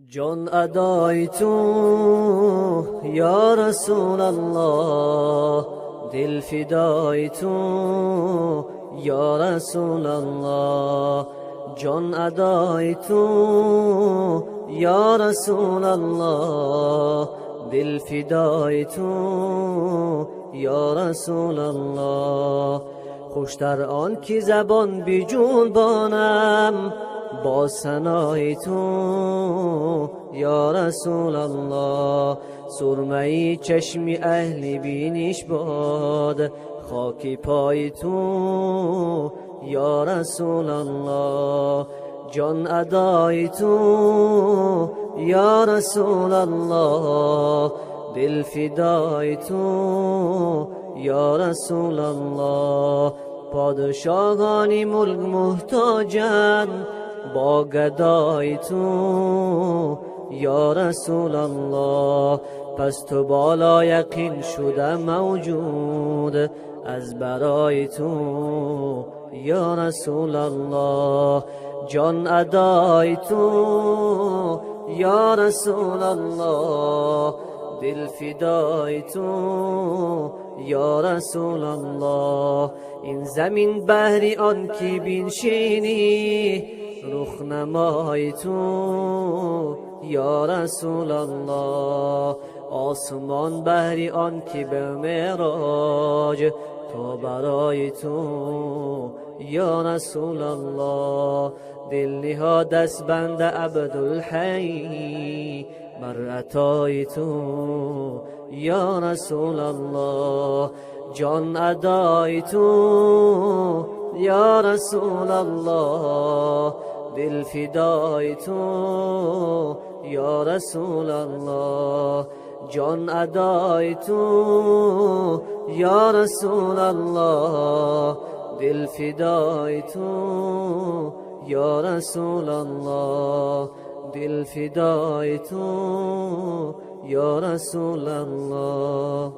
جان ادای تو یا رسول الله، دل فدای تو یا رسول الله. جان ادای تو یا رسول الله، دل فدای تو یا رسول الله. خوشتر آن که زبان بی جون بانم با ثنای تو یا رسول الله. سرمه چشم اهل بینیش باد خاک پای تو یا رسول الله. جان ادای تو یا رسول الله، دل فدای تو یا رسول الله. پادشاهان ملک محتاجند با گدای تو یا رسول الله. پس تو بالا یقین شده موجود از برای تو یا رسول الله. جان ادای تو یا رسول الله، دل فدای تو یا رسول الله. این زمین بهری آن کی بنشینی رخ نمای تو یا رسول الله. آسمان بهری آن کی به معراج تو برای تو یا رسول الله. دل نهاد دست بند عبدالحی بر عطای تو یا رسول الله. جان ادای تو یا رسول الله، دل فدای تو یا رسول الله. جان ادای تو یا رسول الله، دل فدای تو یا رسول الله. دل فدای تو یا رسول الله.